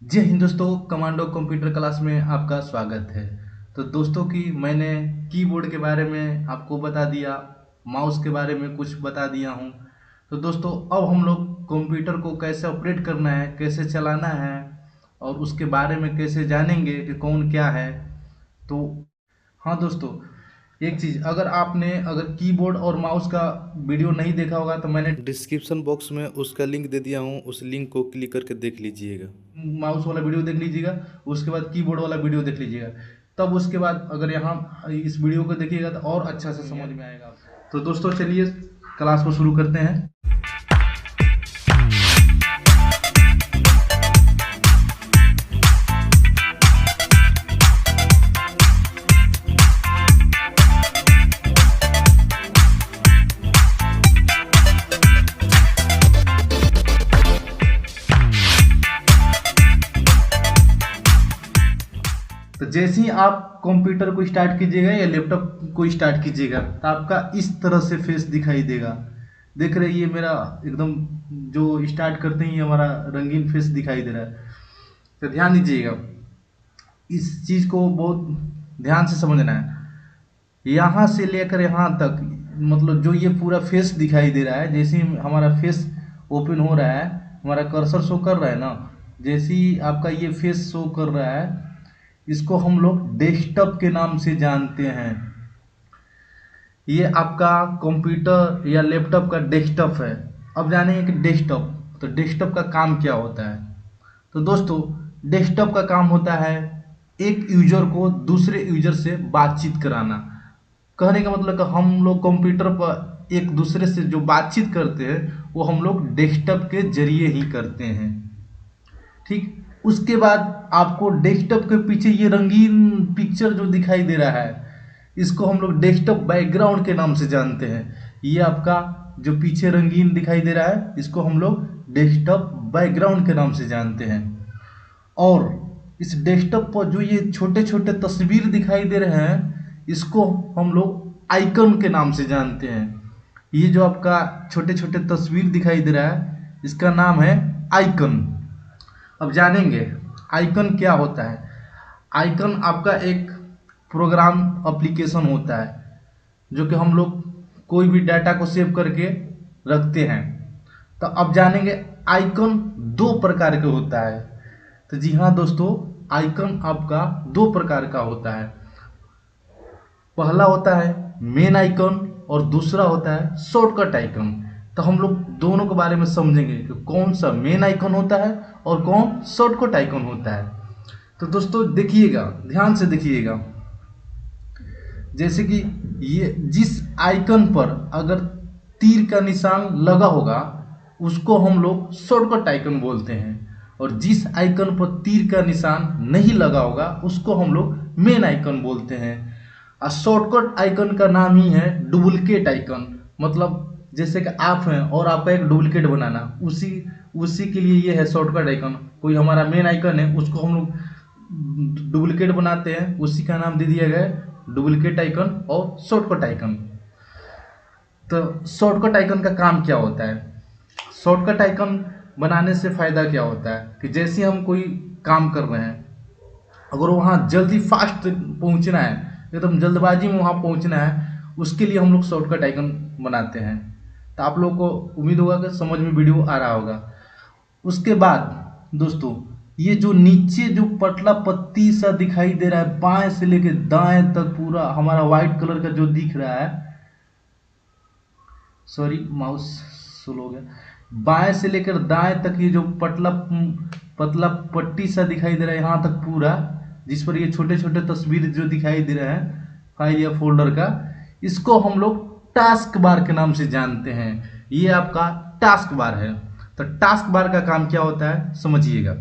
जय हिंद दोस्तों, commando computer class में आपका स्वागत है। तो दोस्तों की मैंने कीबोर्ड के बारे में आपको बता दिया, माउस के बारे में कुछ बता दिया हूँ। तो दोस्तों अब हम लोग कंप्यूटर को कैसे ऑपरेट करना है, कैसे चलाना है और उसके बारे में कैसे जानेंगे कि कौन क्या है। तो हाँ दोस्तों, एक चीज़, अगर कीबोर्ड और माउस का वीडियो नहीं देखा होगा तो मैंने डिस्क्रिप्शन बॉक्स में उसका लिंक दे दिया हूँ, उस लिंक को क्लिक करके देख लीजिएगा। माउस वाला वीडियो देख लीजिएगा, उसके बाद कीबोर्ड वाला वीडियो देख लीजिएगा। तब उसके बाद अगर यहाँ इस वीडियो को देखिएगा तो और अच्छा से समझ में आएगा। तो दोस्तों चलिए क्लास को शुरू करते हैं। तो जैसे ही आप कंप्यूटर को स्टार्ट कीजिएगा या लैपटॉप को स्टार्ट कीजिएगा तो आपका इस तरह से फेस दिखाई देगा। देख रहे हैं, ये मेरा एकदम जो स्टार्ट करते ही हमारा रंगीन फेस दिखाई दे रहा है। तो ध्यान दीजिएगा, इस चीज़ को बहुत ध्यान से समझना है। यहाँ से लेकर यहाँ तक, मतलब जो ये पूरा फेस दिखाई दे रहा है, जैसे ही हमारा फेस ओपन हो रहा है, हमारा कर्सर शो कर रहा है ना, जैसे ही आपका ये फेस शो कर रहा है, इसको हम लोग डेस्कटॉप के नाम से जानते हैं। ये आपका कंप्यूटर या लैपटॉप का डेस्कटॉप है। अब जानेंगे कि डेस्कटॉप, तो डेस्कटॉप का काम क्या होता है। तो दोस्तों डेस्कटॉप का काम होता है एक यूजर को दूसरे यूजर से बातचीत कराना। कहने का मतलब कि हम लोग कंप्यूटर पर एक दूसरे से जो बातचीत करते हैं वो हम लोग डेस्कटॉप के जरिए ही करते हैं। ठीक, उसके बाद आपको डेस्कटॉप के पीछे ये रंगीन पिक्चर जो दिखाई दे रहा है, इसको हम लोग डेस्कटॉप बैकग्राउंड के नाम से जानते हैं। ये आपका जो पीछे रंगीन दिखाई दे रहा है, इसको हम लोग डेस्कटॉप बैकग्राउंड के नाम से जानते हैं। और इस डेस्कटॉप पर जो ये छोटे छोटे तस्वीर दिखाई दे रहे हैं, इसको हम लोग आइकन के नाम से जानते हैं। ये जो आपका छोटे छोटे तस्वीर दिखाई दे रहा है, इसका नाम है आइकन। अब जानेंगे आइकन क्या होता है। आइकन आपका एक प्रोग्राम एप्लीकेशन होता है जो कि हम लोग कोई भी डाटा को सेव करके रखते हैं। तो अब जानेंगे आइकन दो प्रकार के होता है। तो जी हाँ दोस्तों, आइकन आपका दो प्रकार का होता है। पहला होता है मेन आइकन और दूसरा होता है शॉर्टकट आइकन। तो हम लोग दोनों के बारे में समझेंगे कि कौन सा मेन आइकन होता है और कौन शॉर्टकट आइकन होता है। तो दोस्तों देखिएगा, ध्यान से देखिएगा। जैसे कि ये जिस आइकन पर अगर तीर का निशान लगा होगा उसको हम लोग शॉर्टकट आइकन बोलते हैं, और जिस आइकन पर तीर का निशान नहीं लगा होगा उसको हम लोग मेन आइकन बोलते हैं। और शॉर्टकट आइकन का नाम ही है डुप्लीकेट आइकन। मतलब जैसे कि आप हैं और आपका एक डुप्लीकेट बनाना, उसी उसी के लिए ये है शॉर्टकट आइकन। कोई हमारा मेन आइकन है, उसको हम लोग डुप्लीकेट बनाते हैं, उसी का नाम दे दिया गया है डुप्लीकेट आइकन और शॉर्टकट आइकन। तो शॉर्टकट आइकन का काम क्या होता है। शॉर्टकट आइकन बनाने से फ़ायदा क्या होता है कि जैसे हम कोई काम कर रहे हैं, अगर वहाँ जल्दी फास्ट पहुँचना है, एकदम जल्दबाजी में वहाँ पहुँचना है, उसके लिए हम लोग शॉर्टकट आइकन बनाते हैं। तो आप लोगों को उम्मीद होगा कि समझ में वीडियो आ रहा होगा। उसके बाद दोस्तों, ये जो नीचे जो पतला पत्ती सा दिखाई दे रहा है, बाएं से लेके दाएं तक पूरा हमारा व्हाइट कलर का जो दिख रहा है, सॉरी माउस स्लो हो गया, बाएं से लेकर दाएं तक ये जो पतला पट्टी सा दिखाई दे रहा है यहाँ तक पूरा, जिस पर ये छोटे छोटे तस्वीर जो दिखाई दे रहे हैं फाइल या फोल्डर का, इसको हम लोग टास्क बार के नाम से जानते हैं। ये आपका टास्क बार है। तो टास्क बार का काम क्या होता है समझिएगा।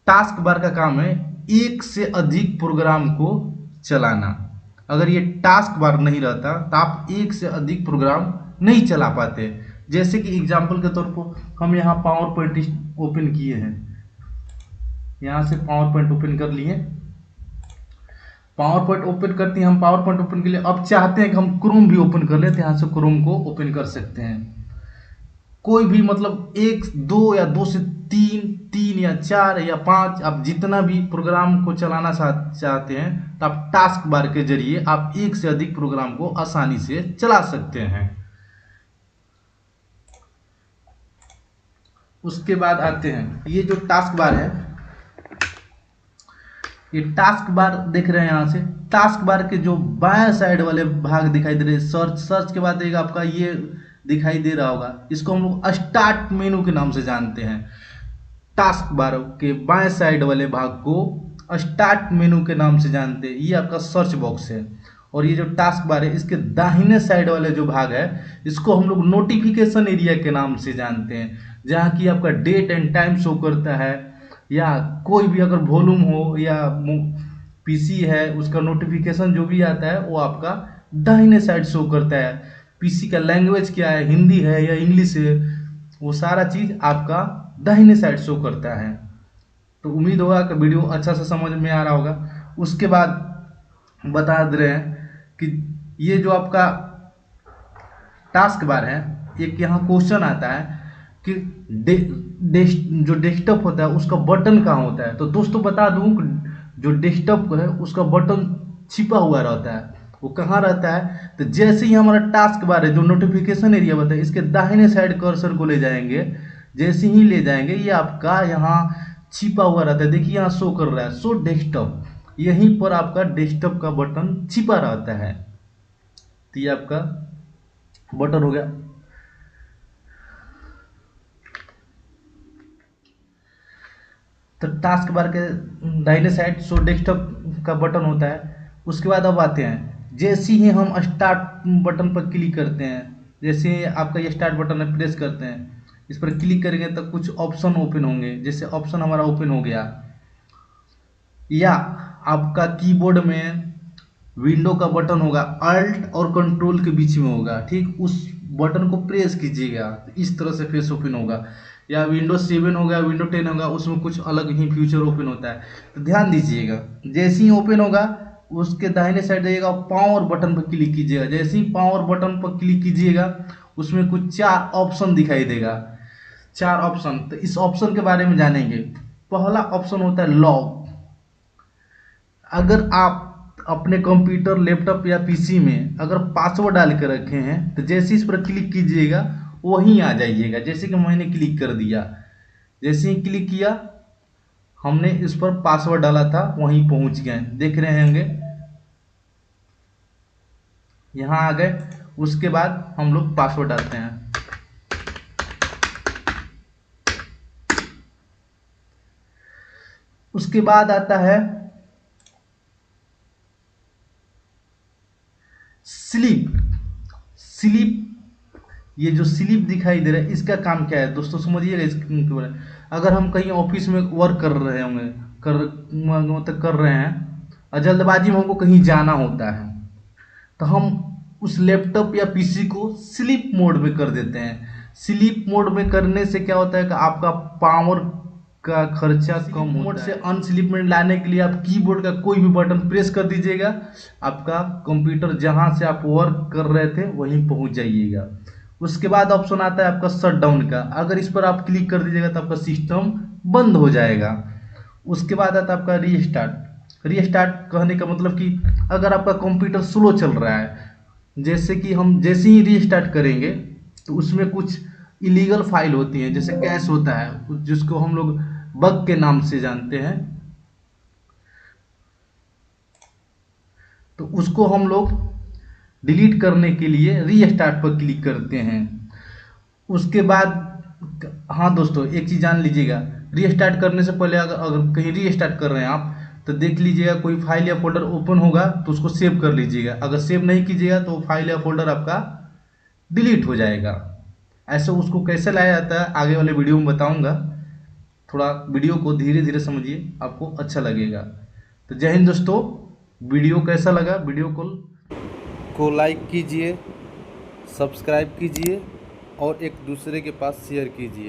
टास्क बार का काम है एक से अधिक प्रोग्राम को चलाना। अगर ये टास्क बार नहीं रहता तो आप एक से अधिक प्रोग्राम नहीं चला पाते। जैसे कि एग्जांपल के तौर पर हम यहाँ पावर पॉइंट ओपन किए हैं, यहाँ से पावर पॉइंट ओपन कर लिए। पावर पॉइंट ओपन करते हैं हम, पावर पॉइंट ओपन के लिए अब चाहते हैं कि हम क्रोम भी ओपन कर लेते हैं, यहाँ से क्रोम को ओपन कर सकते हैं। कोई भी मतलब एक दो या दो से तीन तीन या चार या पाँच, आप जितना भी प्रोग्राम को चलाना चाहते हैं तो आप टास्क बार के जरिए आप एक से अधिक प्रोग्राम को आसानी से चला सकते हैं। उसके बाद आते हैं, ये जो टास्क बार है, ये टास्क बार देख रहे हैं यहाँ से, टास्क बार के जो बाएं साइड वाले भाग दिखाई दे रहे हैं, सर्च के बाद एक आपका ये दिखाई दे रहा होगा, इसको हम लोग स्टार्ट मेनू के नाम से जानते हैं। टास्क बार के बाएं साइड वाले भाग को स्टार्ट मेनू के नाम से जानते हैं, ये आपका सर्च बॉक्स है। और ये जो टास्क बार है, इसके दाहिने साइड वाले जो भाग है, इसको हम लोग नोटिफिकेशन एरिया के नाम से जानते हैं, जहाँ की आपका डेट एंड टाइम शो करता है, या कोई भी अगर वॉल्यूम हो या पीसी है उसका नोटिफिकेशन जो भी आता है वो आपका दाहिने साइड शो करता है। पीसी का लैंग्वेज क्या है, हिंदी है या इंग्लिश है, वो सारा चीज़ आपका दाहिने साइड शो करता है। तो उम्मीद होगा कि वीडियो अच्छा से समझ में आ रहा होगा। उसके बाद बता दे रहे हैं कि ये जो आपका टास्क बार है, एक यहाँ क्वेश्चन आता है कि जो डेस्कटॉप होता है उसका बटन कहाँ होता है। तो दोस्तों बता दूं, जो डेस्कटॉप है उसका बटन छिपा हुआ रहता है। वो कहाँ रहता है, तो जैसे ही हमारा टास्क बार है जो नोटिफिकेशन एरिया होता है, इसके दाहिने साइड कर्सर को ले जाएंगे, जैसे ही ले जाएंगे ये आपका यहाँ छिपा हुआ रहता है। देखिए यहाँ शो कर रहा है शो डेस्कटॉप, यहीं पर आपका डेस्कटॉप का बटन छिपा रहता है। तो ये आपका बटन हो गया। तो टास्क बार के दाहिने साइड शो डेस्कटॉप का बटन होता है। उसके बाद अब आते हैं, जैसे ही हम स्टार्ट बटन पर क्लिक करते हैं, जैसे ही आपका ये स्टार्ट बटन है प्रेस करते हैं, इस पर क्लिक करेंगे तो कुछ ऑप्शन ओपन होंगे। जैसे ऑप्शन हमारा ओपन हो गया, या आपका कीबोर्ड में विंडो का बटन होगा, अल्ट और कंट्रोल के बीच में होगा, ठीक, उस बटन को प्रेस कीजिएगा, इस तरह से फेस ओपन होगा। या विंडो 7 होगा, विंडो 10 होगा, उसमें कुछ अलग ही फ्यूचर ओपन होता है। तो ध्यान दीजिएगा, जैसे ही ओपन होगा उसके दाहिने साइड जाइएगा, पावर बटन पर क्लिक कीजिएगा। जैसे ही पावर बटन पर क्लिक कीजिएगा उसमें कुछ 4 ऑप्शन दिखाई देगा, 4 ऑप्शन। तो इस ऑप्शन के बारे में जानेंगे। पहला ऑप्शन होता है लॉग। अगर आप अपने कंप्यूटर, लैपटॉप या पीसी में अगर पासवर्ड डाल के रखे हैं, तो जैसे इस पर क्लिक कीजिएगा वहीं आ जाइएगा। जैसे कि मैंने क्लिक कर दिया, जैसे ही क्लिक किया हमने इस पर पासवर्ड डाला था, वहीं पहुंच गए, देख रहे होंगे यहाँ आ गए। उसके बाद हम लोग पासवर्ड डालते हैं। उसके बाद आता है स्लीप। स्लीप, ये जो स्लीप दिखाई दे रहा है इसका काम क्या है दोस्तों, समझिएगा इसके बारे में। अगर हम कहीं ऑफिस में वर्क कर रहे होंगे, मतलब कर रहे हैं, और जल्दबाजी में हमको कहीं जाना होता है, तो हम उस लैपटॉप या पीसी को स्लीप मोड में कर देते हैं। स्लीप मोड में करने से क्या होता है कि आपका पावर का खर्चा कम होता है। मोड से अनस्लीप में लाने के लिए आप कीबोर्ड का कोई भी बटन प्रेस कर दीजिएगा, आपका कंप्यूटर जहां से आप वर्क कर रहे थे वहीं पहुंच जाइएगा। उसके बाद ऑप्शन आता है आपका शट डाउन का। अगर इस पर आप क्लिक कर दीजिएगा तो आपका सिस्टम बंद हो जाएगा। उसके बाद आता है आपका रीस्टार्ट। रीस्टार्ट कहने का मतलब कि अगर आपका कंप्यूटर स्लो चल रहा है, जैसे कि हम जैसे ही रीस्टार्ट करेंगे तो उसमें कुछ इलीगल फाइल होती हैं, जैसे कैश होता है जिसको हम लोग बग के नाम से जानते हैं, तो उसको हम लोग डिलीट करने के लिए रीस्टार्ट पर क्लिक करते हैं। उसके बाद हाँ दोस्तों एक चीज़ जान लीजिएगा, रीस्टार्ट करने से पहले अगर कहीं रीस्टार्ट कर रहे हैं आप, तो देख लीजिएगा कोई फाइल या फोल्डर ओपन होगा तो उसको सेव कर लीजिएगा। अगर सेव नहीं कीजिएगा तो फाइल या फोल्डर आपका डिलीट हो जाएगा। ऐसे उसको कैसे लाया जाता है आगे वाले वीडियो में बताऊंगा। थोड़ा वीडियो को धीरे धीरे समझिए, आपको अच्छा लगेगा। तो जय हिंद दोस्तों, वीडियो कैसा लगा, वीडियो को लाइक कीजिए, सब्सक्राइब कीजिए और एक दूसरे के पास शेयर कीजिए।